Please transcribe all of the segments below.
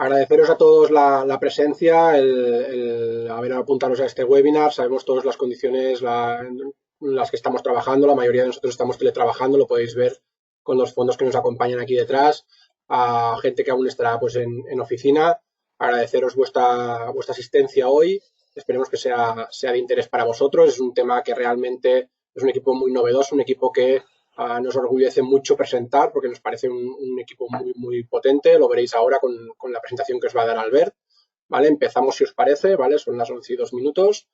Agradeceros a todos la presencia, el haber apuntados a este webinar. Sabemos todas las condiciones en las que estamos trabajando. La mayoría de nosotros estamos teletrabajando, lo podéis ver con los fondos que nos acompañan aquí detrás. A gente que aún estará pues, en oficina. Agradeceros vuestra asistencia hoy. Esperemos que sea de interés para vosotros. Es un tema que realmente es un equipo muy novedoso, un equipo que nos orgullece mucho presentar porque nos parece un equipo muy potente. Lo veréis ahora con la presentación que os va a dar Albert. ¿Vale? Empezamos si os parece, ¿vale? Son las 11:02.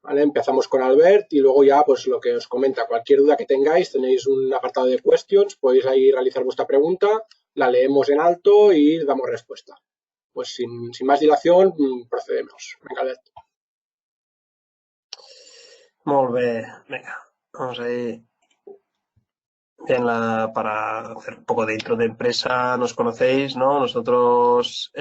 ¿Vale? Empezamos con Albert y luego ya pues lo que os comenta, cualquier duda que tengáis, tenéis un apartado de questions, podéis ahí realizar vuestra pregunta, la leemos en alto y damos respuesta. Pues sin más dilación, procedemos. Venga, Albert. Molt bé, venga, vamos ahí. Para hacer un poco de intro de empresa, nos conocéis, ¿no? Nosotros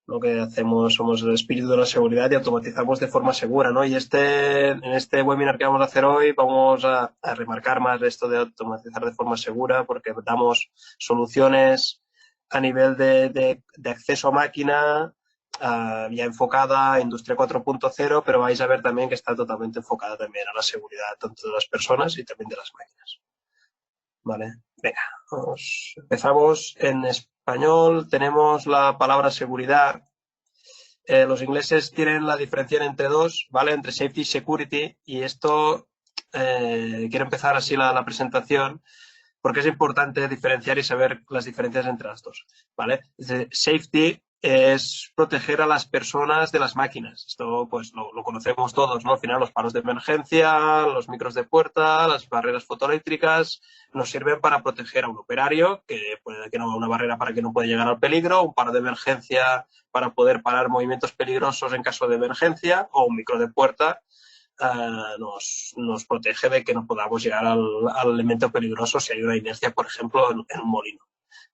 lo que hacemos somos el espíritu de la seguridad y automatizamos de forma segura, ¿no? Y en este webinar que vamos a hacer hoy vamos a remarcar más esto de automatizar de forma segura porque damos soluciones a nivel de acceso a máquina ya enfocada a Industria 4.0, pero vais a ver también que está totalmente enfocada también a la seguridad tanto de las personas y también de las máquinas. Vale, venga, empezamos en español. Tenemos la palabra seguridad. Los ingleses tienen la diferenciación entre dos, ¿vale? Entre safety y security. Y esto, quiero empezar así la presentación porque es importante diferenciar y saber las diferencias entre las dos, ¿vale? Safety es proteger a las personas de las máquinas. Esto pues lo conocemos todos, ¿no? Al final los paros de emergencia, los micros de puerta, las barreras fotoeléctricas nos sirven para proteger a un operario que puede que no una barrera para que no pueda llegar al peligro, un paro de emergencia para poder parar movimientos peligrosos en caso de emergencia o un micro de puerta nos protege de que no podamos llegar al elemento peligroso si hay una inercia, por ejemplo, en un molino.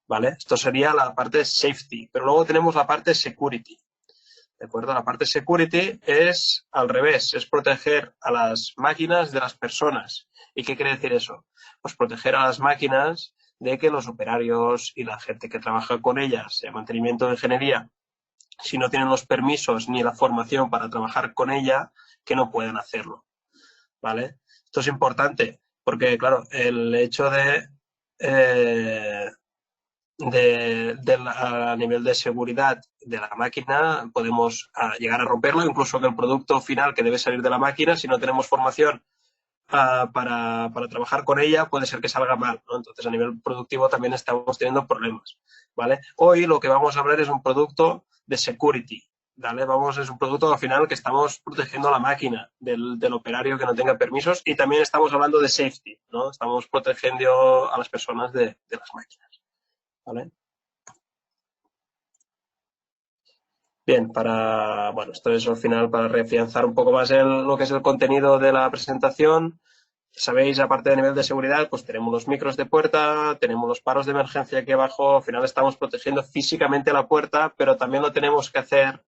¿Vale? Esto sería la parte safety, pero luego tenemos la parte security. ¿De acuerdo? La parte security es al revés, es proteger a las máquinas de las personas. ¿Y qué quiere decir eso? Pues proteger a las máquinas de que los operarios y la gente que trabaja con ellas, de mantenimiento de ingeniería, si no tienen los permisos ni la formación para trabajar con ella, que no puedan hacerlo. ¿Vale? Esto es importante porque, claro, el hecho a nivel de seguridad de la máquina podemos llegar a romperlo, incluso que el producto final que debe salir de la máquina, si no tenemos formación para trabajar con ella, puede ser que salga mal, ¿no? Entonces, a nivel productivo también estamos teniendo problemas, ¿vale? Hoy lo que vamos a hablar es un producto de security, ¿vale? Es un producto al final que estamos protegiendo a la máquina del operario que no tenga permisos y también estamos hablando de safety, ¿no? Estamos protegiendo a las personas de las máquinas, ¿vale? Bien, esto es al final para reafianzar un poco más lo que es el contenido de la presentación. Sabéis, aparte de nivel de seguridad, pues tenemos los micros de puerta, tenemos los paros de emergencia aquí abajo. Al final estamos protegiendo físicamente la puerta, pero también lo tenemos que hacer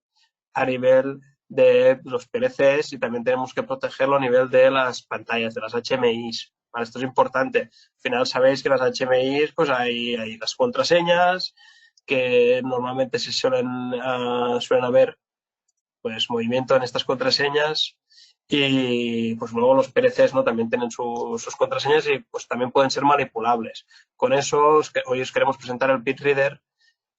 a nivel de los PLCs y también tenemos que protegerlo a nivel de las pantallas, de las HMIs. ¿Vale? Esto es importante. Al final sabéis que las HMIs, pues hay las contraseñas que normalmente suelen haber pues movimiento en estas contraseñas y pues luego los PLCs, ¿no? También tienen sus contraseñas y pues también pueden ser manipulables. Con eso hoy os queremos presentar el BitReader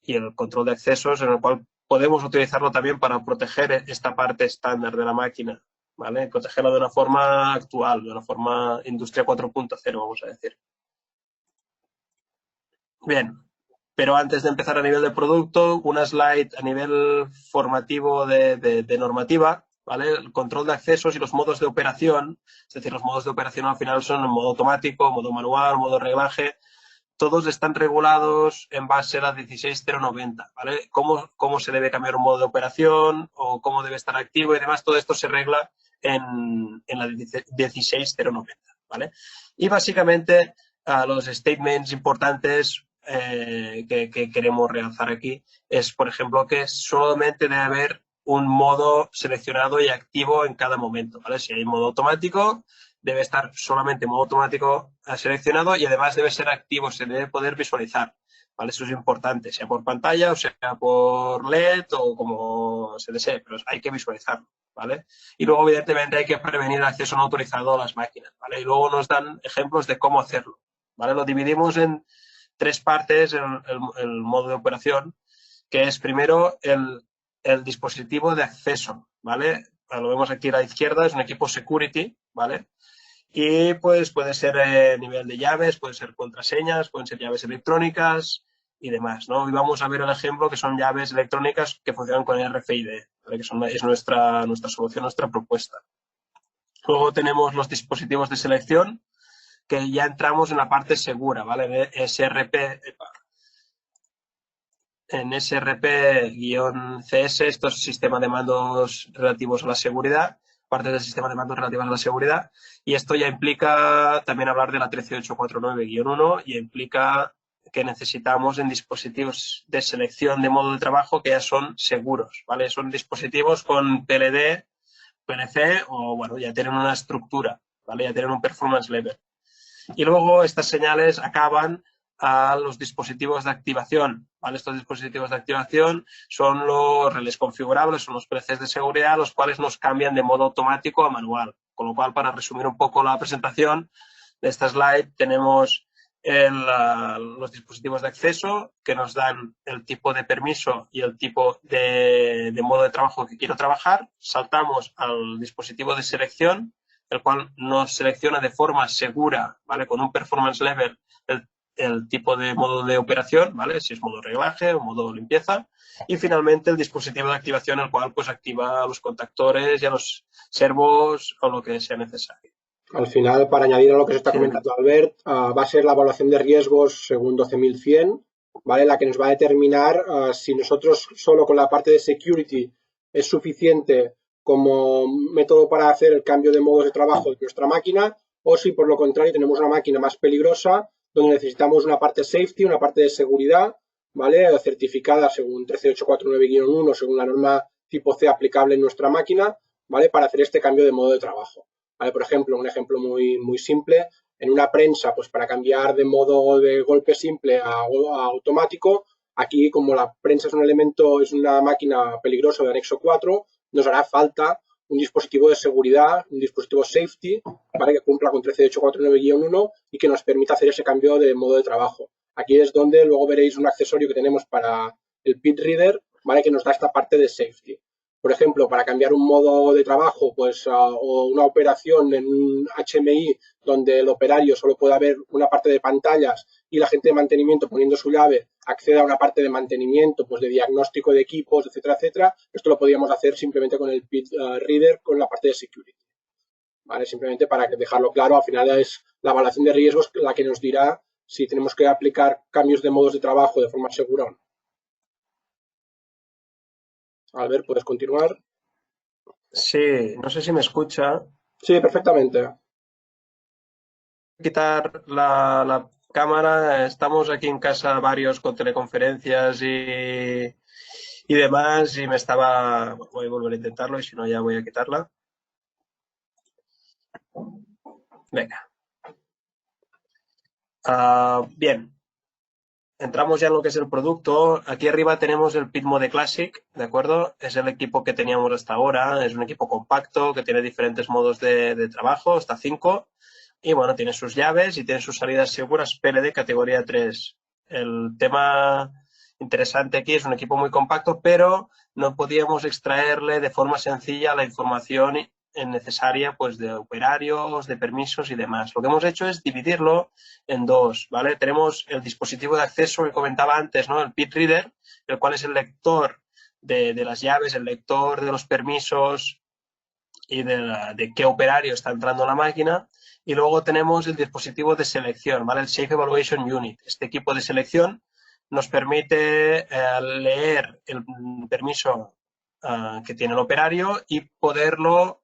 y el control de accesos, en el cual podemos utilizarlo también para proteger esta parte estándar de la máquina, ¿vale? Protegerla de una forma actual, de una forma Industria 4.0, vamos a decir. Bien, pero antes de empezar a nivel de producto, una slide a nivel formativo de normativa, ¿vale? El control de accesos y los modos de operación, es decir, los modos de operación al final son en modo automático, modo manual, modo reglaje, todos están regulados en base a la 16090, ¿vale? Cómo se debe cambiar un modo de operación o cómo debe estar activo y demás, todo esto se regla en la 16090, ¿vale? Y básicamente los statements importantes que queremos realzar aquí es, por ejemplo, que solamente debe haber un modo seleccionado y activo en cada momento, ¿vale? Si hay modo automático, debe estar solamente en modo automático seleccionado y además debe ser activo, se debe poder visualizar, ¿vale? Eso es importante, sea por pantalla o sea por LED o como se desee, pero hay que visualizarlo, ¿vale? Y luego, evidentemente, hay que prevenir el acceso no autorizado a las máquinas, ¿vale? Y luego nos dan ejemplos de cómo hacerlo, ¿vale? Lo dividimos en 3 partes, el modo de operación, que es primero el dispositivo de acceso, ¿vale? Lo vemos aquí a la izquierda, es un equipo security, ¿vale? Y pues puede ser nivel de llaves, puede ser contraseñas, pueden ser llaves electrónicas y demás, ¿no? Y vamos a ver el ejemplo que son llaves electrónicas que funcionan con RFID, ¿vale? Es nuestra solución, nuestra propuesta. Luego tenemos los dispositivos de selección, que ya entramos en la parte segura, ¿vale? En SRP-CS, esto es sistema de mandos relativos a la seguridad, parte del sistema de mandos relativos a la seguridad, y esto ya implica también hablar de la 13849-1 y implica que necesitamos en dispositivos de selección de modo de trabajo que ya son seguros, ¿vale? Son dispositivos con PLD, PLC o, bueno, ya tienen una estructura, ¿vale? Ya tienen un performance level. Y luego estas señales acaban a los dispositivos de activación, ¿vale? Estos dispositivos de activación son los relés configurables, son los PLCs de seguridad, los cuales nos cambian de modo automático a manual. Con lo cual, para resumir un poco la presentación de esta slide, tenemos los dispositivos de acceso que nos dan el tipo de permiso y el tipo de modo de trabajo que quiero trabajar. Saltamos al dispositivo de selección, el cual nos selecciona de forma segura, ¿vale? Con un performance level el tipo de modo de operación, ¿vale? Si es modo reglaje o modo limpieza. Y finalmente el dispositivo de activación, el cual pues activa a los contactores y a los servos o lo que sea necesario. Al final, para añadir a lo que se está comentando Albert, va a ser la evaluación de riesgos según 12100, ¿vale? La que nos va a determinar si nosotros solo con la parte de security es suficiente como método para hacer el cambio de modos de trabajo de nuestra máquina o si por lo contrario tenemos una máquina más peligrosa donde necesitamos una parte safety, una parte de seguridad, ¿vale? Certificada según 13849-1, según la norma tipo C aplicable en nuestra máquina, ¿vale? Para hacer este cambio de modo de trabajo. ¿Vale? Por ejemplo, un ejemplo muy, muy simple, en una prensa, pues para cambiar de modo de golpe simple a automático, aquí como la prensa es un elemento, es una máquina peligrosa de anexo 4, nos hará falta un dispositivo de seguridad, un dispositivo safety, para que cumpla con 13849-1 y que nos permita hacer ese cambio de modo de trabajo. Aquí es donde luego veréis un accesorio que tenemos para el pit reader, ¿vale? Que nos da esta parte de safety. Por ejemplo, para cambiar un modo de trabajo pues, o una operación en un HMI donde el operario solo pueda ver una parte de pantallas y la gente de mantenimiento poniendo su llave acceda a una parte de mantenimiento, pues de diagnóstico de equipos, etcétera, etcétera. Esto lo podríamos hacer simplemente con el pit reader, con la parte de security. ¿Vale? Simplemente para dejarlo claro, al final es la evaluación de riesgos la que nos dirá si tenemos que aplicar cambios de modos de trabajo de forma segura o no. Albert, ¿puedes continuar? Sí, no sé si me escucha. Sí, perfectamente. Quitar la cámara. Estamos aquí en casa varios con teleconferencias y demás y me estaba... Voy a volver a intentarlo y si no ya voy a quitarla. Venga. Bien. Entramos ya en lo que es el producto. Aquí arriba tenemos el Pit Mode Classic, ¿de acuerdo? Es el equipo que teníamos hasta ahora. Es un equipo compacto que tiene diferentes modos de trabajo, hasta 5. Y bueno, tiene sus llaves y tiene sus salidas seguras PLD categoría 3. El tema interesante aquí es un equipo muy compacto, pero no podíamos extraerle de forma sencilla la información necesaria pues de operarios, de permisos y demás. Lo que hemos hecho es dividirlo en dos, ¿vale? Tenemos el dispositivo de acceso que comentaba antes, ¿no? El pit reader, el cual es el lector de las llaves, el lector de los permisos y de qué operario está entrando a la máquina. Y luego tenemos el dispositivo de selección, ¿vale? El Safe Evaluation Unit. Este equipo de selección nos permite leer el permiso que tiene el operario y poderlo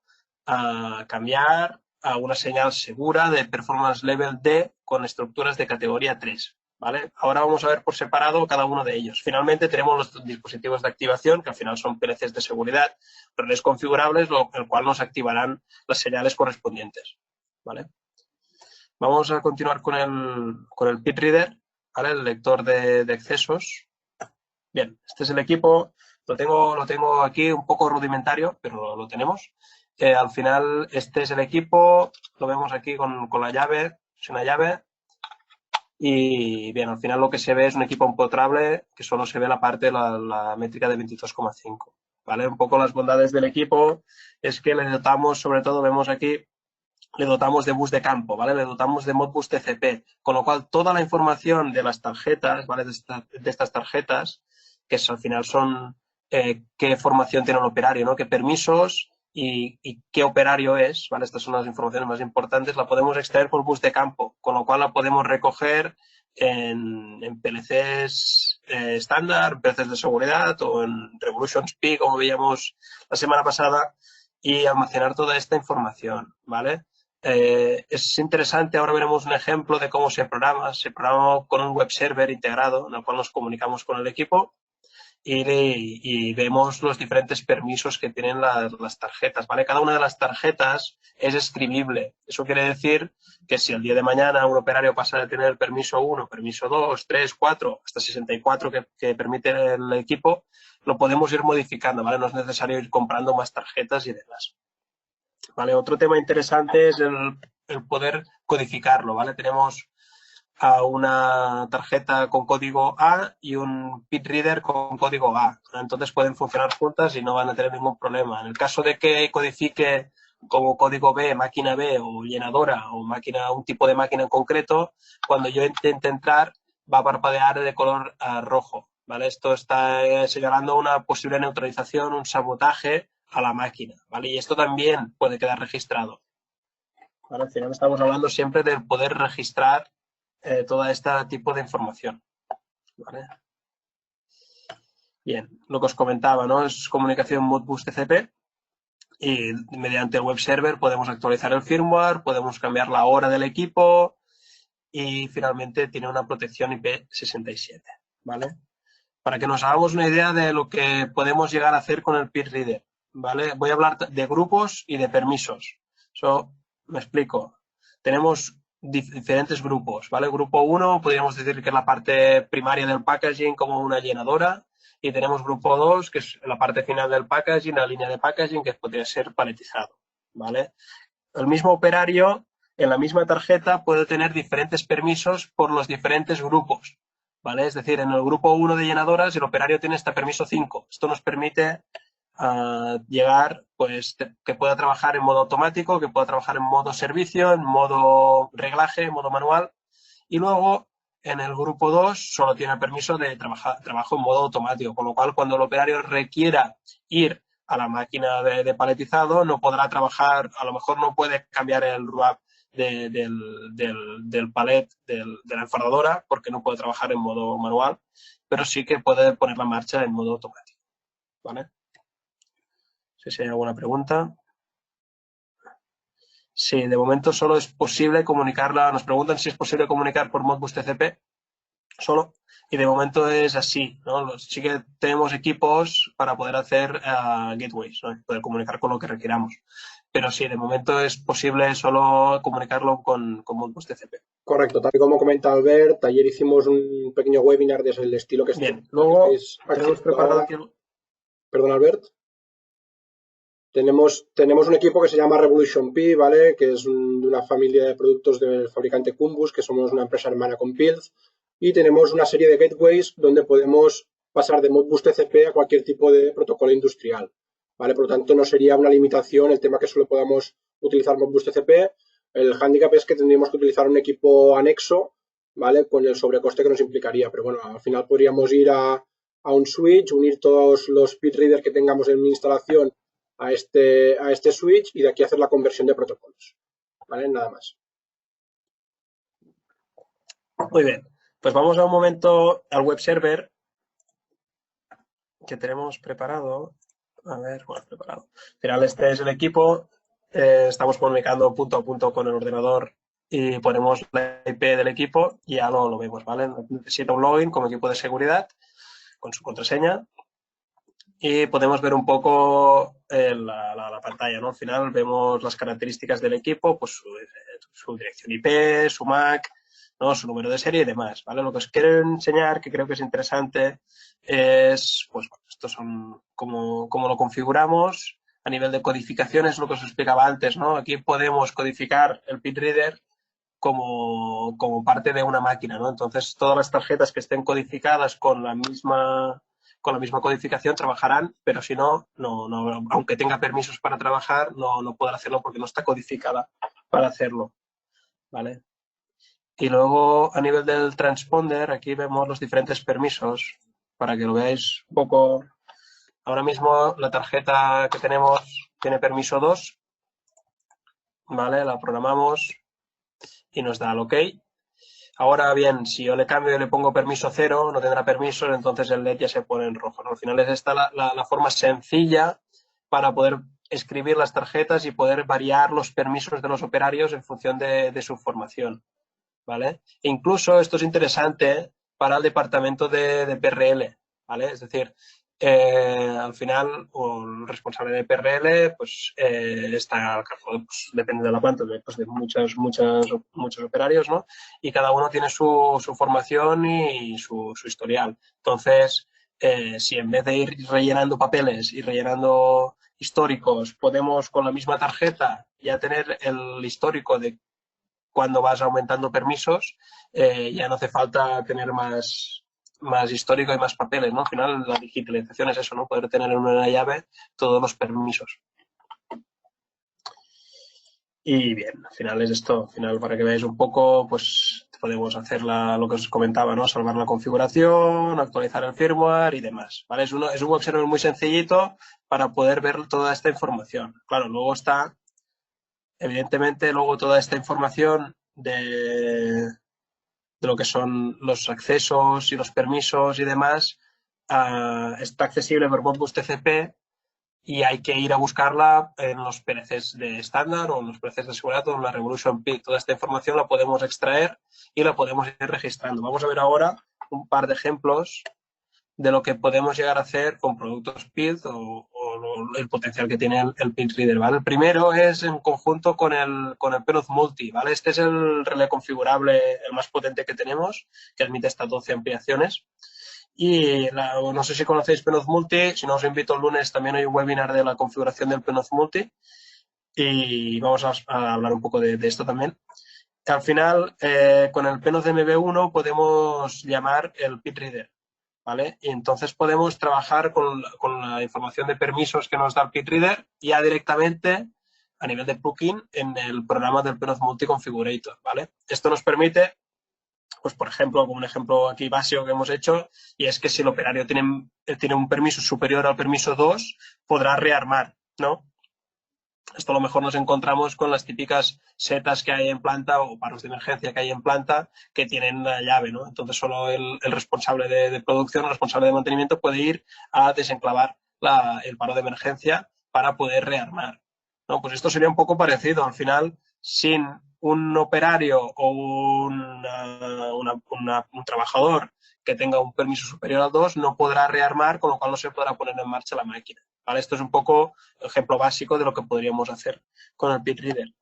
cambiar a una señal segura de Performance Level D con estructuras de categoría 3. ¿Vale? Ahora vamos a ver por separado cada uno de ellos. Finalmente tenemos los dispositivos de activación, que al final son PLCs de seguridad, relés configurables, el cual nos activarán las señales correspondientes. ¿Vale? Vamos a continuar con el pit reader. ¿vale? El lector de accesos. Bien, este es el equipo. Lo tengo aquí un poco rudimentario, pero lo tenemos. Al final, este es el equipo. Lo vemos aquí con la llave. Es una llave. Y bien, al final lo que se ve es un equipo empotrable que solo se ve la parte de la métrica de 22,5. ¿Vale? Un poco las bondades del equipo es que le dotamos, sobre todo vemos aquí, le dotamos de bus de campo, ¿vale? Le dotamos de Modbus TCP, con lo cual toda la información de las tarjetas, ¿vale? De estas tarjetas, que al final son qué formación tiene el operario, ¿no? Qué permisos y qué operario es, ¿vale? Estas son las informaciones más importantes, la podemos extraer por bus de campo, con lo cual la podemos recoger en PLCs estándar, PLCs de seguridad o en Revolution SPI, como veíamos la semana pasada, y almacenar toda esta información, ¿vale? Es interesante, ahora veremos un ejemplo de cómo se programa con un web server integrado en el cual nos comunicamos con el equipo y vemos los diferentes permisos que tienen las tarjetas, ¿vale? Cada una de las tarjetas es escribible. Eso quiere decir que si el día de mañana un operario pasa de tener permiso 1, permiso 2, 3, 4, hasta 64 que permite el equipo, lo podemos ir modificando, ¿vale? No es necesario ir comprando más tarjetas y demás. ¿Vale? Otro tema interesante es el poder codificarlo, ¿vale? Tenemos a una tarjeta con código A y un pit reader con código A. Entonces pueden funcionar juntas y no van a tener ningún problema. En el caso de que codifique como código B, máquina B o llenadora o un tipo de máquina en concreto, cuando yo intente entrar va a parpadear de color rojo, ¿vale? Esto está señalando una posible neutralización, un sabotaje a la máquina, ¿vale? Y esto también puede quedar registrado. ¿Vale? Al final estamos hablando siempre de poder registrar todo este tipo de información. ¿Vale? Bien, lo que os comentaba, ¿no? Es comunicación Modbus TCP y mediante el web server podemos actualizar el firmware, podemos cambiar la hora del equipo y finalmente tiene una protección IP67, ¿vale? Para que nos hagamos una idea de lo que podemos llegar a hacer con el peer reader, ¿vale? Voy a hablar de grupos y de permisos. Me explico. Tenemos diferentes grupos, ¿vale? Grupo 1 podríamos decir que es la parte primaria del packaging como una llenadora y tenemos grupo 2 que es la parte final del packaging, la línea de packaging que podría ser paletizado, ¿vale? El mismo operario en la misma tarjeta puede tener diferentes permisos por los diferentes grupos, ¿vale? Es decir, en el grupo 1 de llenadoras el operario tiene hasta permiso 5. Esto nos permite llegar, pues, que pueda trabajar en modo automático, que pueda trabajar en modo servicio, en modo reglaje, en modo manual. Y luego, en el grupo 2, solo tiene el permiso de trabajo en modo automático, con lo cual, cuando el operario requiera ir a la máquina de paletizado, no podrá trabajar, a lo mejor no puede cambiar el RUAP del palet de la enfardadora porque no puede trabajar en modo manual, pero sí que puede poner la marcha en modo automático, ¿vale? No sé si hay alguna pregunta. Sí, de momento solo es posible comunicarla. Nos preguntan si es posible comunicar por Modbus TCP solo. Y de momento es así, ¿no? Sí que tenemos equipos para poder hacer gateways, ¿no? Poder comunicar con lo que requiramos. Pero sí, de momento es posible solo comunicarlo con Modbus TCP. Correcto, tal y como comenta Albert, ayer hicimos un pequeño webinar desde el estilo que bien, luego tenemos preparado aquí. Perdón, Albert. Tenemos un equipo que se llama Revolution Pi, ¿vale? Que es de una familia de productos del fabricante Cumbus, que somos una empresa hermana con Pilz. Y tenemos una serie de gateways donde podemos pasar de Modbus TCP a cualquier tipo de protocolo industrial, ¿vale? Por lo tanto, no sería una limitación el tema que solo podamos utilizar Modbus TCP. El hándicap es que tendríamos que utilizar un equipo anexo, ¿vale? Con el sobrecoste que nos implicaría. Pero bueno, al final podríamos ir a un switch, unir todos los pit readers que tengamos en mi instalación a este switch y de aquí hacer la conversión de protocolos. ¿Vale? Nada más. Muy bien. Pues vamos a un momento al web server que tenemos preparado. A ver, bueno, preparado. Al final este es el equipo. Estamos comunicando punto a punto con el ordenador y ponemos la IP del equipo y ya lo vemos, ¿vale? Necesita un login como equipo de seguridad con su contraseña y podemos ver un poco la pantalla, ¿no? Al final vemos las características del equipo, pues su dirección IP, su MAC, ¿no? Su número de serie y demás, ¿vale? Lo que os quiero enseñar, que creo que es interesante, es, pues, bueno, estos son cómo lo configuramos. A nivel de codificación es lo que os explicaba antes, ¿no? Aquí podemos codificar el PitReader como parte de una máquina, ¿no? Entonces, todas las tarjetas que estén codificadas con la misma codificación trabajarán, pero si no, aunque tenga permisos para trabajar, no podrá hacerlo porque no está codificada para hacerlo, ¿vale? Y luego, a nivel del transponder, aquí vemos los diferentes permisos para que lo veáis un poco. Ahora mismo la tarjeta que tenemos tiene permiso 2, ¿vale? La programamos y nos da el OK. Ahora bien, si yo le cambio y le pongo permiso 0, no tendrá permisos, entonces el LED ya se pone en rojo, ¿no? Al final es esta la forma sencilla para poder escribir las tarjetas y poder variar los permisos de los operarios en función de su formación, ¿vale? E incluso esto es interesante para el departamento de PRL, ¿vale? Es decir, al final el responsable de PRL pues está al cargo, pues, depende de la planta, pues, de muchos operarios, ¿no? Y cada uno tiene su formación y su historial. Entonces, si en vez de ir rellenando papeles y rellenando históricos, podemos con la misma tarjeta ya tener el histórico de cuando vas aumentando permisos, ya no hace falta tener más histórico y más papeles, ¿no? Al final la digitalización es eso, ¿no? Poder tener en una llave todos los permisos. Y bien, al final es esto. Al final, para que veáis un poco, pues podemos hacer lo que os comentaba, ¿no? Salvar la configuración, actualizar el firmware y demás, ¿vale? Es un web server muy sencillito para poder ver toda esta información. Claro, luego está, evidentemente, luego toda esta información de lo que son los accesos y los permisos y demás, está accesible por Modbus TCP y hay que ir a buscarla en los PLCs de estándar o en los PLCs de seguridad o en la Revolution PID. Toda esta información la podemos extraer y la podemos ir registrando. Vamos a ver ahora un par de ejemplos de lo que podemos llegar a hacer con productos PID o el potencial que tiene el PID Reader, ¿vale? El primero es en conjunto con el Penoz Multi, ¿vale? Este es el relé configurable, el más potente que tenemos, que admite hasta 12 ampliaciones. Y no sé si conocéis Penoz Multi, si no os invito el lunes, también hay un webinar de la configuración del Penoz Multi y vamos a hablar un poco de esto también. Al final, con el Penoz MB1 podemos llamar el PID Reader, ¿vale? Y entonces podemos trabajar con la información de permisos que nos da el PitReader ya directamente a nivel de plugin en el programa del Penoz Multi Configurator, ¿vale? Esto nos permite, pues por ejemplo, como un ejemplo aquí básico que hemos hecho, y es que si el operario tiene un permiso superior al permiso 2, podrá rearmar, ¿no? Esto a lo mejor nos encontramos con las típicas setas que hay en planta o paros de emergencia que hay en planta que tienen la llave, ¿no? Entonces solo el responsable de producción, el responsable de mantenimiento puede ir a desenclavar el paro de emergencia para poder rearmar, ¿no? Pues esto sería un poco parecido. Al final, sin un operario o un trabajador que tenga un permiso superior al 2 no podrá rearmar, con lo cual no se podrá poner en marcha la máquina, ¿vale? Esto es un poco el ejemplo básico de lo que podríamos hacer con el PitReader,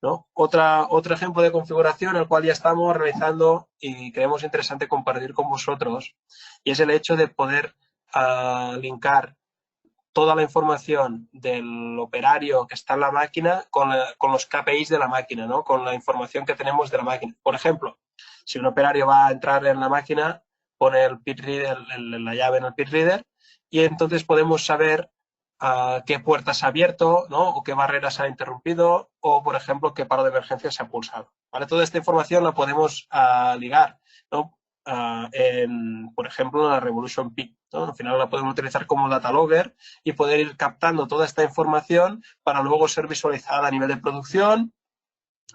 ¿no? Otro ejemplo de configuración, el cual ya estamos realizando y creemos interesante compartir con vosotros, y es el hecho de poder linkar toda la información del operario que está en la máquina con los KPIs de la máquina, ¿no? Con la información que tenemos de la máquina. Por ejemplo, si un operario va a entrar en la máquina, pone el PitReader, la llave en el PitReader, y entonces podemos saber qué puertas ha abierto, ¿no? O qué barreras ha interrumpido, o, por ejemplo, qué paro de emergencia se ha pulsado, ¿vale? Toda esta información la podemos ligar, ¿no? Por ejemplo, en la Revolution PID, ¿no? Al final la podemos utilizar como data logger y poder ir captando toda esta información para luego ser visualizada a nivel de producción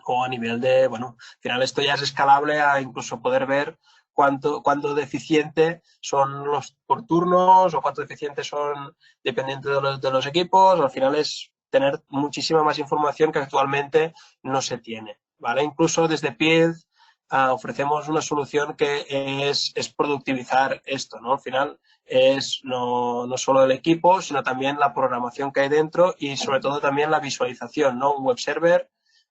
o a nivel de, bueno, al final esto ya es escalable a incluso poder ver cuánto deficiente son los por turnos o cuánto deficientes son dependientes de los equipos. Al final es tener muchísima más información que actualmente no se tiene, ¿vale? Incluso desde PID ofrecemos una solución que es productivizar esto, ¿no? Al final es no solo el equipo, sino también la programación que hay dentro y sobre todo también la visualización, ¿no? Un web server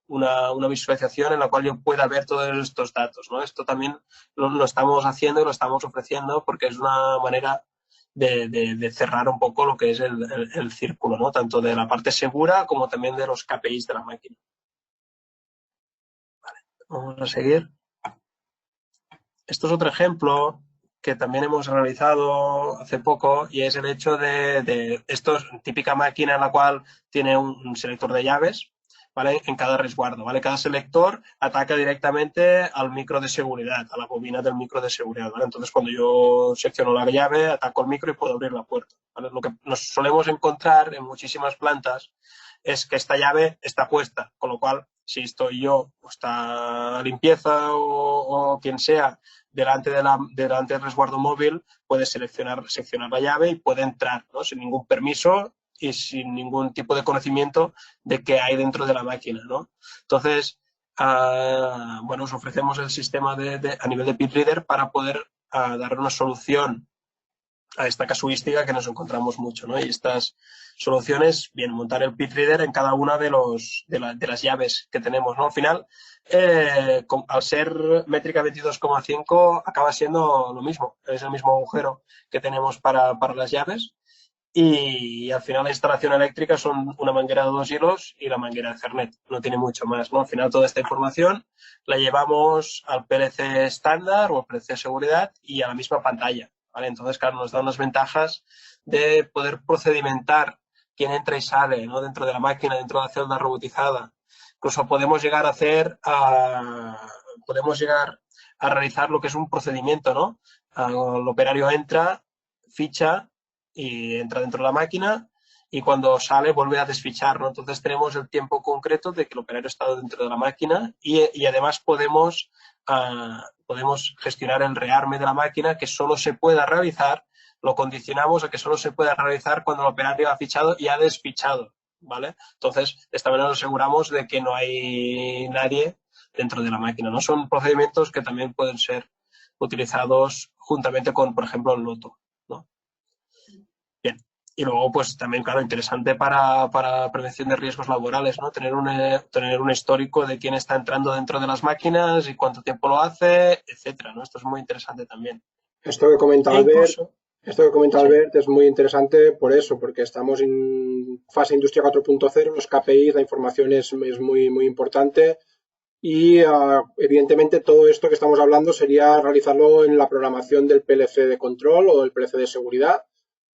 una visualización en la cual yo pueda ver todos estos datos, ¿no? Esto también lo estamos haciendo y lo estamos ofreciendo porque es una manera de cerrar un poco lo que es el círculo, ¿no? Tanto de la parte segura como también de los KPIs de la máquina. Vale, vamos a seguir. Esto es otro ejemplo que también hemos realizado hace poco y es el hecho de esto es típica máquina en la cual tiene un selector de llaves, ¿vale? En cada resguardo, ¿vale? Cada selector ataca directamente al micro de seguridad, a la bobina del micro de seguridad, ¿vale? Entonces, cuando yo secciono la llave, ataco el micro y puedo abrir la puerta, ¿vale? Lo que nos solemos encontrar en muchísimas plantas es que esta llave está puesta, con lo cual, si estoy yo, o está limpieza o quien sea, delante del resguardo móvil, puede seccionar la llave y puede entrar, ¿no? Sin ningún permiso y sin ningún tipo de conocimiento de qué hay dentro de la máquina, ¿no? Entonces, bueno, os ofrecemos el sistema a nivel de PitReader para poder dar una solución a esta casuística que nos encontramos mucho, ¿no? Y estas soluciones, bien, montar el PitReader en cada una de las llaves que tenemos, ¿no? Al final, al ser métrica 22,5 acaba siendo lo mismo, es el mismo agujero que tenemos para las llaves y al final la instalación eléctrica son una manguera de 2 hilos y la manguera de Ethernet, no tiene mucho más, ¿no? Al final toda esta información la llevamos al PLC estándar o al PLC de seguridad y a la misma pantalla, ¿vale? Entonces, claro, nos da unas ventajas de poder procedimentar quién entra y sale, ¿no? Dentro de la máquina, dentro de la celda robotizada. Incluso podemos llegar a realizar lo que es un procedimiento, ¿no? El operario entra, ficha y entra dentro de la máquina y cuando sale vuelve a desfichar, ¿no? Entonces tenemos el tiempo concreto de que el operario está dentro de la máquina y además podemos gestionar el rearme de la máquina que solo se pueda realizar, lo condicionamos a que solo se pueda realizar cuando el operario ha fichado y ha desfichado, ¿vale? Entonces, de esta manera nos aseguramos de que no hay nadie dentro de la máquina, ¿no? Son procedimientos que también pueden ser utilizados juntamente con, por ejemplo, el loto, ¿no? Bien. Y luego, pues también, claro, interesante para prevención de riesgos laborales, ¿no? Tener un histórico de quién está entrando dentro de las máquinas y cuánto tiempo lo hace, etcétera, ¿no? Esto es muy interesante también. Esto que comenta Albert es muy interesante por eso, porque estamos en fase industria 4.0, los KPIs, la información es muy, muy importante y evidentemente todo esto que estamos hablando sería realizarlo en la programación del PLC de control o del PLC de seguridad,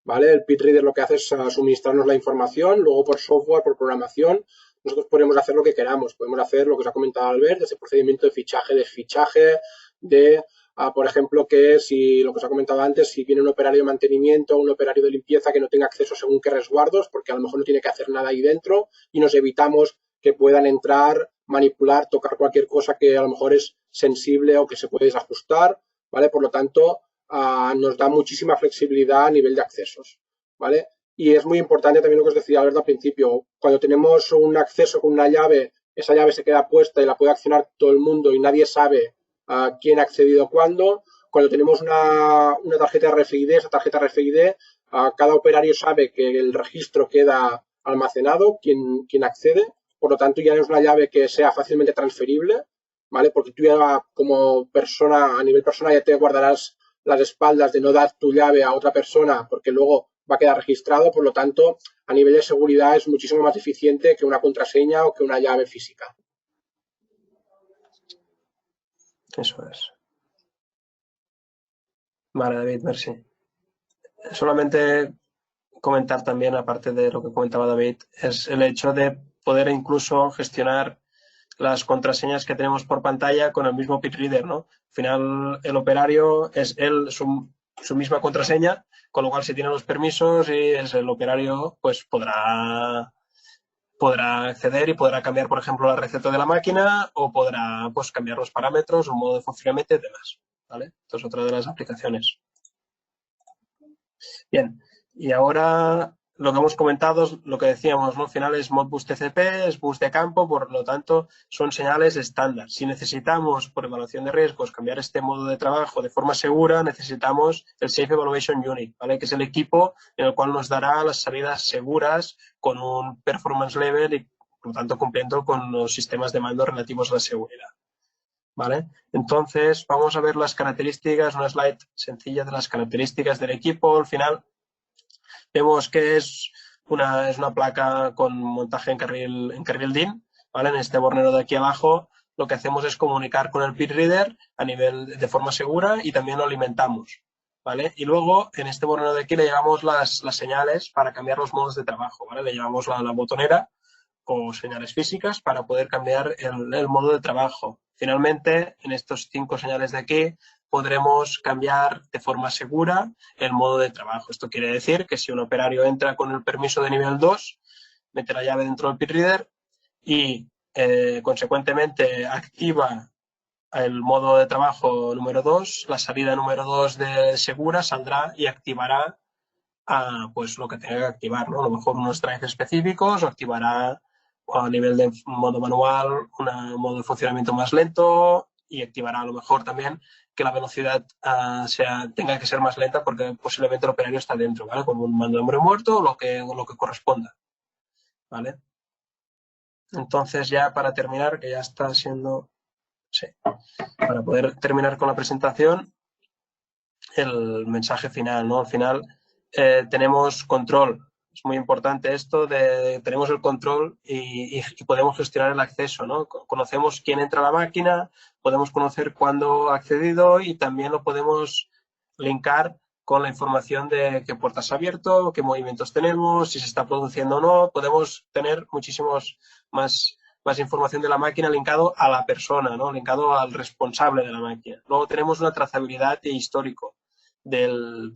¿vale? El PitReader lo que hace es suministrarnos la información, luego por software, por programación, nosotros podemos hacer lo que queramos, podemos hacer lo que os ha comentado Albert, desde procedimiento de fichaje, desfichaje, por ejemplo, que si lo que os ha comentado antes, si viene un operario de mantenimiento o un operario de limpieza que no tenga acceso según qué resguardos, porque a lo mejor no tiene que hacer nada ahí dentro y nos evitamos que puedan entrar, manipular, tocar cualquier cosa que a lo mejor es sensible o que se puede desajustar, ¿vale? Por lo tanto, nos da muchísima flexibilidad a nivel de accesos, ¿vale? Y es muy importante también lo que os decía Albert al principio, cuando tenemos un acceso con una llave, esa llave se queda puesta y la puede accionar todo el mundo y nadie sabe quién ha accedido cuándo. Cuando tenemos una tarjeta RFID, esa tarjeta RFID, cada operario sabe que el registro queda almacenado, quién accede, por lo tanto ya no es una llave que sea fácilmente transferible, ¿vale? Porque tú ya como persona, a nivel personal, ya te guardarás las espaldas de no dar tu llave a otra persona porque luego va a quedar registrado, por lo tanto, a nivel de seguridad es muchísimo más eficiente que una contraseña o que una llave física. Eso es. Vale, David, merci. Solamente comentar también, aparte de lo que comentaba David, es el hecho de poder incluso gestionar las contraseñas que tenemos por pantalla con el mismo PitReader, ¿no? Al final, el operario es su misma contraseña, con lo cual si tiene los permisos y es el operario, pues podrá acceder y podrá cambiar, por ejemplo, la receta de la máquina o podrá pues, cambiar los parámetros, un modo de funcionamiento y demás, ¿vale? Esto es otra de las aplicaciones. Bien, y ahora lo que hemos comentado es lo que decíamos, ¿no? Al final es Modbus TCP, es bus de campo, por lo tanto son señales estándar. Si necesitamos, por evaluación de riesgos, cambiar este modo de trabajo de forma segura, necesitamos el Safe Evaluation Unit, ¿vale? Que es el equipo en el cual nos dará las salidas seguras con un performance level y por lo tanto cumpliendo con los sistemas de mando relativos a la seguridad. ¿Vale? Entonces, vamos a ver las características, una slide sencilla de las características del equipo. Al final, vemos que es una placa con montaje en carril DIN, ¿vale? En este bornero de aquí abajo, lo que hacemos es comunicar con el pit reader a nivel de forma segura y también lo alimentamos, ¿vale? Y luego, en este bornero de aquí le llevamos las señales para cambiar los modos de trabajo, ¿vale? Le llevamos la botonera o señales físicas para poder cambiar el modo de trabajo. Finalmente, en estos 5 señales de aquí, podremos cambiar de forma segura el modo de trabajo. Esto quiere decir que si un operario entra con el permiso de nivel 2, mete la llave dentro del pit reader y, consecuentemente, activa el modo de trabajo número 2, la salida número 2 de segura saldrá y activará pues lo que tenga que activar, ¿no? A lo mejor unos drives específicos o activará a nivel de modo manual un modo de funcionamiento más lento y activará a lo mejor también que la velocidad tenga que ser más lenta porque posiblemente el operario está dentro, ¿vale? Con un mando de hombre muerto o lo que corresponda, ¿vale? Entonces ya para terminar, que ya está siendo... Sí. Para poder terminar con la presentación, el mensaje final, ¿no? Al final tenemos control. Es muy importante esto tenemos el control y podemos gestionar el acceso, ¿no? Conocemos quién entra a la máquina, podemos conocer cuándo ha accedido y también lo podemos linkar con la información de qué puertas ha abierto, qué movimientos tenemos, si se está produciendo o no. Podemos tener muchísimos más información de la máquina linkado a la persona, ¿no? Linkado al responsable de la máquina. Luego tenemos una trazabilidad e histórico del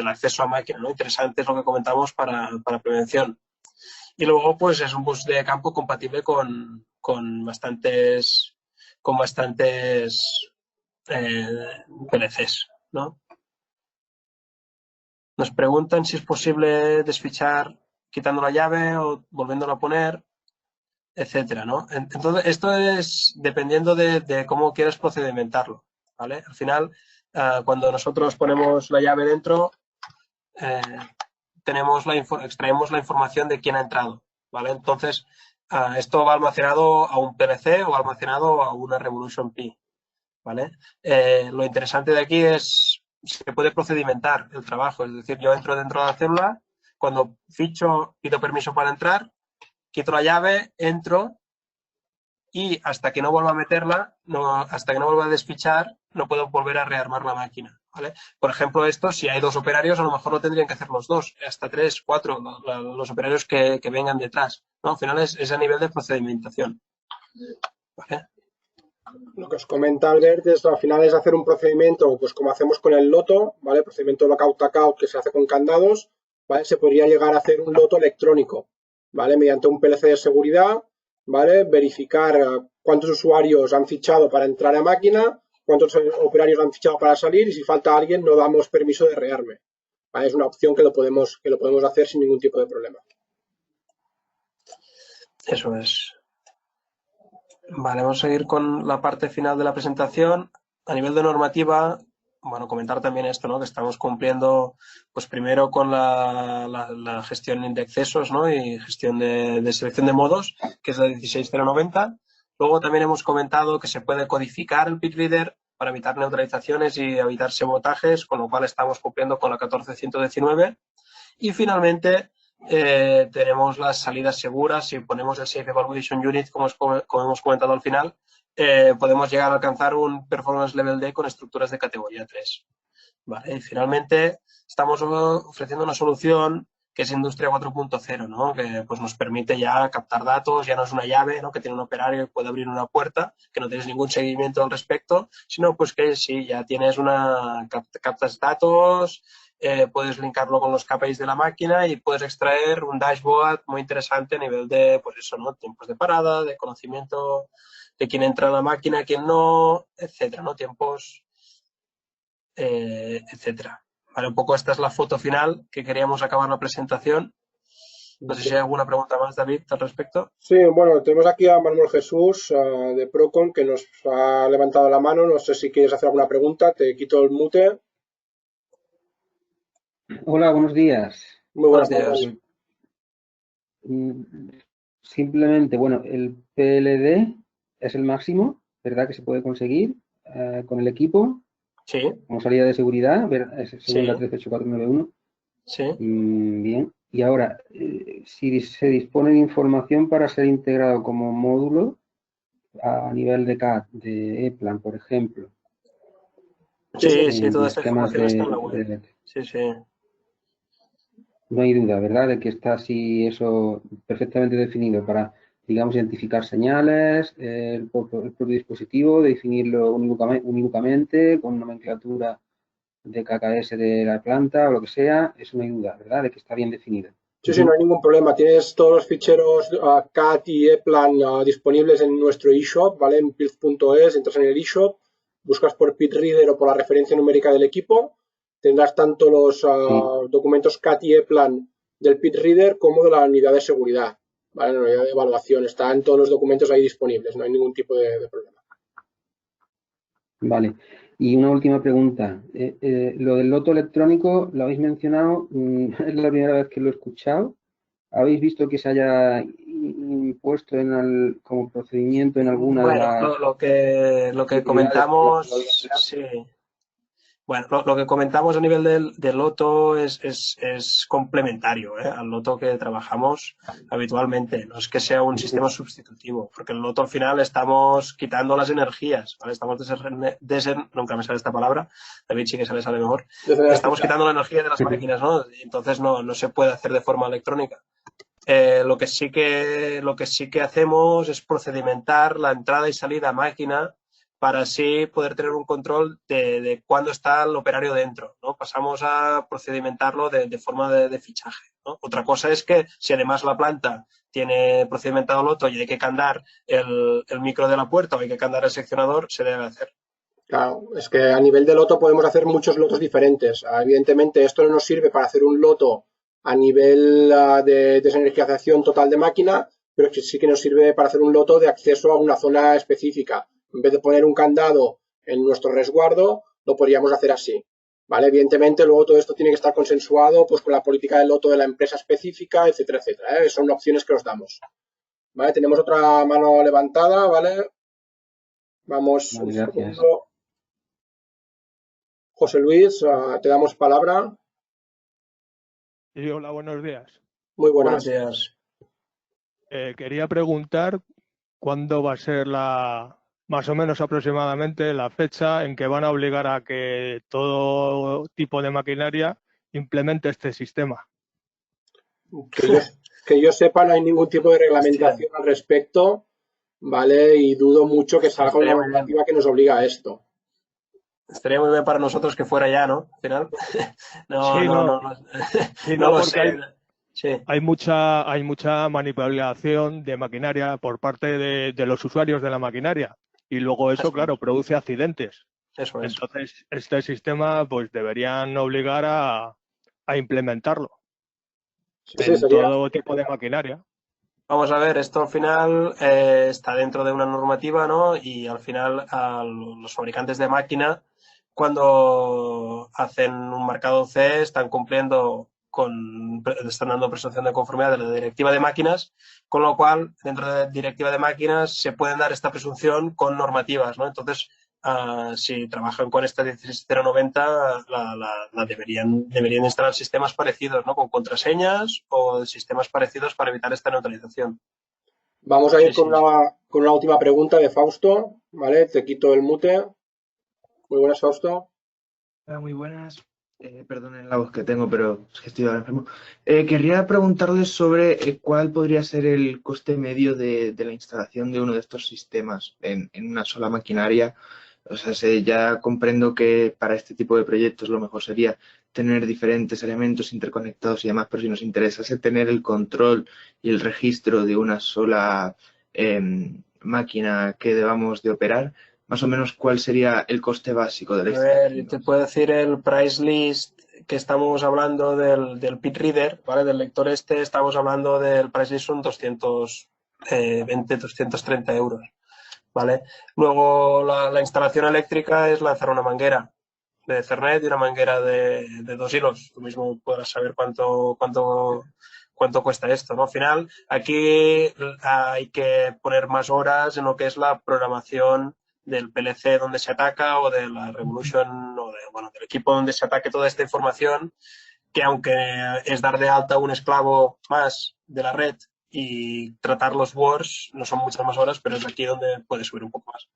acceso a máquina, ¿no? Interesante es lo que comentamos para prevención. Y luego, pues, es un bus de campo compatible con bastantes PLCs, ¿no? Nos preguntan si es posible desfichar quitando la llave o volviéndola a poner, etcétera, ¿no? Entonces, esto es dependiendo de cómo quieras procedimentarlo, ¿vale? Al final, cuando nosotros ponemos la llave dentro, extraemos la información de quién ha entrado, ¿vale? Entonces, esto va almacenado a un PLC o almacenado a una Revolution Pi, ¿vale? Lo interesante de aquí es se puede procedimentar el trabajo, es decir, yo entro dentro de la célula, cuando ficho, pido permiso para entrar, quito la llave, entro y hasta que no vuelva a meterla, hasta que no vuelva a desfichar, no puedo volver a rearmar la máquina, ¿vale? Por ejemplo, esto, si hay 2 operarios, a lo mejor no tendrían que hacer los 2, hasta 3, 4, los operarios que vengan detrás, ¿no? Al final es a nivel de procedimentación, ¿vale? Lo que os comenta Albert es al final es hacer un procedimiento, pues como hacemos con el loto, ¿vale? El procedimiento lockout-tagout que se hace con candados, ¿vale? Se podría llegar a hacer un loto electrónico, ¿vale? Mediante un PLC de seguridad, ¿vale? Verificar cuántos usuarios han fichado para entrar a máquina, cuántos operarios han fichado para salir y si falta alguien no damos permiso de rearme, ¿vale? Es una opción que lo podemos hacer sin ningún tipo de problema. Eso es. Vale, vamos a seguir con la parte final de la presentación. A nivel de normativa, bueno, comentar también esto, ¿no? Que estamos cumpliendo, pues primero con la gestión de accesos, ¿no? Y gestión de selección de modos, que es la 16090. Luego también hemos comentado que se puede codificar el pit reader para evitar neutralizaciones y evitar sabotajes, con lo cual estamos cumpliendo con la 14119. Y finalmente, tenemos las salidas seguras. Si ponemos el Safe Evaluation Unit, como hemos comentado al final, podemos llegar a alcanzar un Performance Level D con estructuras de categoría 3. ¿Vale? Y finalmente, estamos ofreciendo una solución que es Industria 4.0, ¿no? Que pues, nos permite ya captar datos, ya no es una llave, ¿no? Que tiene un operario y puede abrir una puerta, que no tienes ningún seguimiento al respecto, sino pues que sí, ya tienes captas datos, puedes linkarlo con los KPIs de la máquina y puedes extraer un dashboard muy interesante a nivel de, pues eso, ¿no? Tiempos de parada, de conocimiento de quién entra a la máquina, quién no, etcétera, ¿no? Tiempos, etcétera. Vale, un poco esta es la foto final que queríamos acabar la presentación. No sé si hay alguna pregunta más, David, al respecto. Sí, bueno, tenemos aquí a Manuel Jesús de Procon que nos ha levantado la mano. No sé si quieres hacer alguna pregunta. Te quito el mute. Hola, buenos días. Muy buenos días. simplemente, bueno, el PLD es el máximo, ¿verdad? Que se puede conseguir con el equipo Sí, como salida de seguridad, según sí, la 138491. sí. Bien. Y ahora, si se dispone de información para ser integrado como módulo a nivel de CAD, de E-Plan, por ejemplo, Sí, sí, en toda esta esquemas información está en la web. Sí, sí. no hay duda, ¿verdad?, de que está así eso perfectamente definido para, digamos, identificar señales, el propio dispositivo, definirlo unívocamente, con nomenclatura de KKS de la planta o lo que sea, eso no hay duda, ¿verdad?, de que está bien definido. Sí, sí, no hay ningún problema. Tienes todos los ficheros CAD y EPLAN disponibles en nuestro eShop, ¿vale? En build.es, entras en el eShop, buscas por PitReader o por la referencia numérica del equipo, tendrás tanto los documentos CAD y EPLAN del PitReader como de la unidad de seguridad, ¿vale? La unidad de evaluación. Están todos los documentos ahí disponibles, no hay ningún tipo de problema. Vale. Y una última pregunta. Lo del loto electrónico, lo habéis mencionado, es la primera vez que lo he escuchado. ¿Habéis visto que se haya impuesto como procedimiento en alguna de Bueno, las lo que utilidades con las que lo comentamos, habéis sí. Bueno, lo que comentamos a nivel del loto es complementario, ¿eh? Al loto que trabajamos habitualmente. No es que sea un sistema sustitutivo, porque el loto al final estamos quitando las energías, ¿vale? Estamos nunca me sale esta palabra, David sí que se le sale mejor. Estamos quitando la energía de las máquinas, ¿no? Y entonces no se puede hacer de forma electrónica. Lo que sí que hacemos es procedimentar la entrada y salida a máquina para así poder tener un control de cuándo está el operario dentro, ¿no? Pasamos a procedimentarlo de forma de fichaje, ¿no? Otra cosa es que si además la planta tiene procedimentado el loto y hay que candar el micro de la puerta o hay que candar el seccionador, se debe hacer. Claro, es que a nivel de loto podemos hacer muchos lotos diferentes. Evidentemente, esto no nos sirve para hacer un loto a nivel de desenergización total de máquina, pero sí que nos sirve para hacer un loto de acceso a una zona específica. En vez de poner un candado en nuestro resguardo, lo podríamos hacer así. ¿Vale? Evidentemente, luego todo esto tiene que estar consensuado pues, con la política de loto de la empresa específica, etcétera, etcétera. ¿eh? Son opciones que os damos. ¿Vale? Tenemos otra mano levantada, ¿vale? Vamos Vale, un gracias. segundo. José Luis, te damos palabra. Sí, hola, buenos días. Muy Buenos buenas. días. Quería preguntar cuándo va a ser más o menos aproximadamente la fecha en que van a obligar a que todo tipo de maquinaria implemente este sistema. Que yo, que yo sepa, no hay ningún tipo de Hostia. reglamentación al respecto, ¿vale? Y dudo mucho que salga una Estaría muy bien. normativa que nos obliga a esto. Estaría muy bien para nosotros que fuera ya, ¿no? Al final. Sí, no, sí, No no, lo porque sé. Sí, hay mucha manipulación de maquinaria por parte de los usuarios de la maquinaria. Y luego eso, claro, produce accidentes. eso es. Entonces, este sistema, pues deberían obligar a implementarlo Sí, sí, en sería. todo tipo de maquinaria. Vamos a ver, esto al final está dentro de una normativa, ¿no? Y al final los fabricantes de máquina, cuando hacen un marcado CE, están dando presunción de conformidad de la directiva de máquinas, con lo cual, dentro de la directiva de máquinas se pueden dar esta presunción con normativas, ¿no? Entonces, si trabajan con esta 16090, deberían instalar sistemas parecidos, ¿no? Con contraseñas o sistemas parecidos para evitar esta neutralización. Vamos a ir Sí. con una última pregunta de Fausto, ¿vale? Te quito el mute. Muy buenas, Fausto. Hola, muy buenas. Perdonen la voz que tengo, pero es que estoy ahora enfermo. Querría preguntarles sobre cuál podría ser el coste medio de la instalación de uno de estos sistemas en una sola maquinaria. O sea, ya comprendo que para este tipo de proyectos lo mejor sería tener diferentes elementos interconectados y demás, pero si nos interesase tener el control y el registro de una sola máquina que debamos de operar, más o menos cuál sería el coste básico de la A ver, instalación. te puedo decir el price list que estamos hablando del Pit Reader, ¿vale? Del lector estamos hablando del price list son 220, 230 euros, ¿vale? Luego la instalación eléctrica es lanzar una manguera, de Ethernet y una manguera de 2 hilos. Tú mismo podrás saber cuánto cuesta esto, ¿no? Al final, aquí hay que poner más horas en lo que es la programación del PLC donde se ataca o de la Revolution o del equipo donde se ataque toda esta información, que aunque es dar de alta un esclavo más de la red y tratar los wars, no son muchas más horas, pero es aquí donde puedes subir un poco más.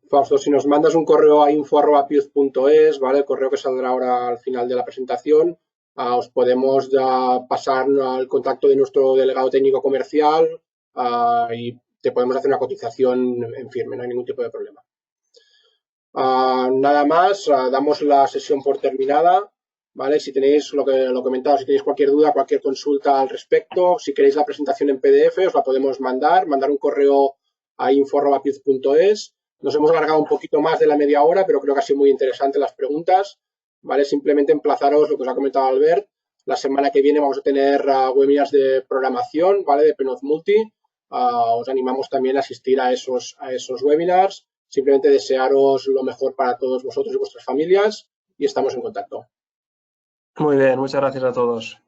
Fausto, si nos mandas un correo a info@piuz.es, ¿vale? El correo que saldrá ahora al final de la presentación, os podemos ya pasar al contacto de nuestro delegado técnico comercial y te podemos hacer una cotización en firme, no hay ningún tipo de problema. Nada más, damos la sesión por terminada, ¿vale? Si tenéis lo que comentaba, si tenéis cualquier duda, cualquier consulta al respecto, si queréis la presentación en PDF, os la podemos mandar un correo a info@piuz.es. Nos hemos alargado un poquito más de la media hora, pero creo que ha sido muy interesante las preguntas, ¿vale? Simplemente emplazaros lo que os ha comentado Albert. La semana que viene vamos a tener webinars de programación, ¿vale? De Penoz Multi. Os animamos también a asistir a esos webinars. Simplemente desearos lo mejor para todos vosotros y vuestras familias y estamos en contacto. Muy bien, muchas gracias a todos.